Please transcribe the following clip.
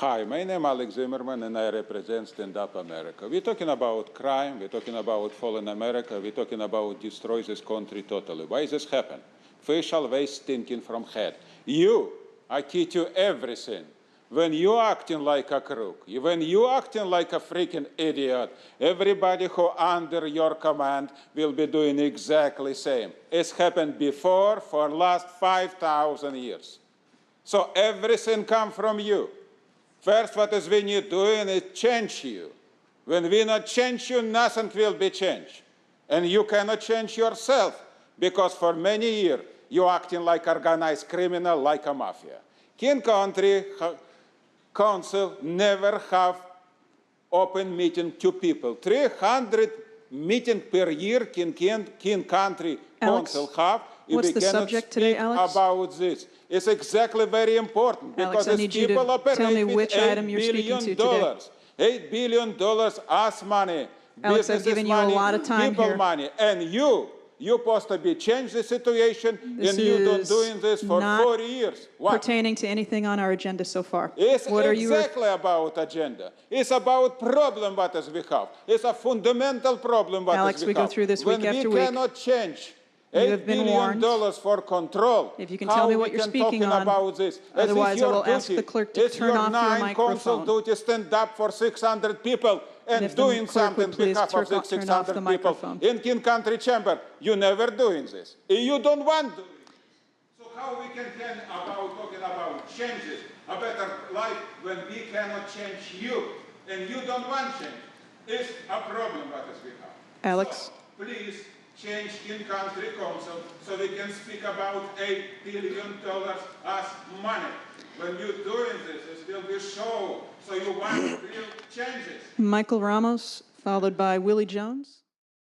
Hi, my name is Alex Zimmerman, and I represent Stand Up America. We're talking about crime, we're talking about fallen America, we're talking about destroy this country totally. Why this happen? Facial waste stinking from head. I teach you everything. When you acting like a crook, when you acting like a freaking idiot, everybody who under your command will be doing exactly the same. It's happened before for last 5,000 years. So everything comes from you. First, what is we need doing is change you. When we not change you, nothing will be changed. And you cannot change yourself because for many years, you acting like organized criminal, like a mafia. King Country Council never have open meeting to people. 300 meetings per year King Country Council have. What's the subject today, Alex? About this. It's exactly very important because Alex, I need you to tell me which item you're speaking to today. $8 billion us money. Alex, I've given you a lot of time people here. money. And you're supposed to be change the situation, and you don't doing this for 40 years. What? Pertaining to anything on our agenda so far. It's what are you exactly about agenda. It's about problem what is we have. It's a fundamental problem what Alex, is we go through this week after week. When we cannot change You have been $8 billion for control. If you can tell me what you're speaking on, about this? otherwise I will ask the clerk to turn off your microphone. It's your 9 council duty stand up for 600 people and doing something on behalf of the 600 people in King Country Chamber. You never doing this. You don't want to do it. So how we can talking about changes, a better life when we cannot change you and you don't want change? It's a problem what is we have. Alex. So, please change King Country Council so we can speak about $8 billion as money. When you're doing this, it will be show. So you want real changes. Michael Ramos, followed by Willie Jones.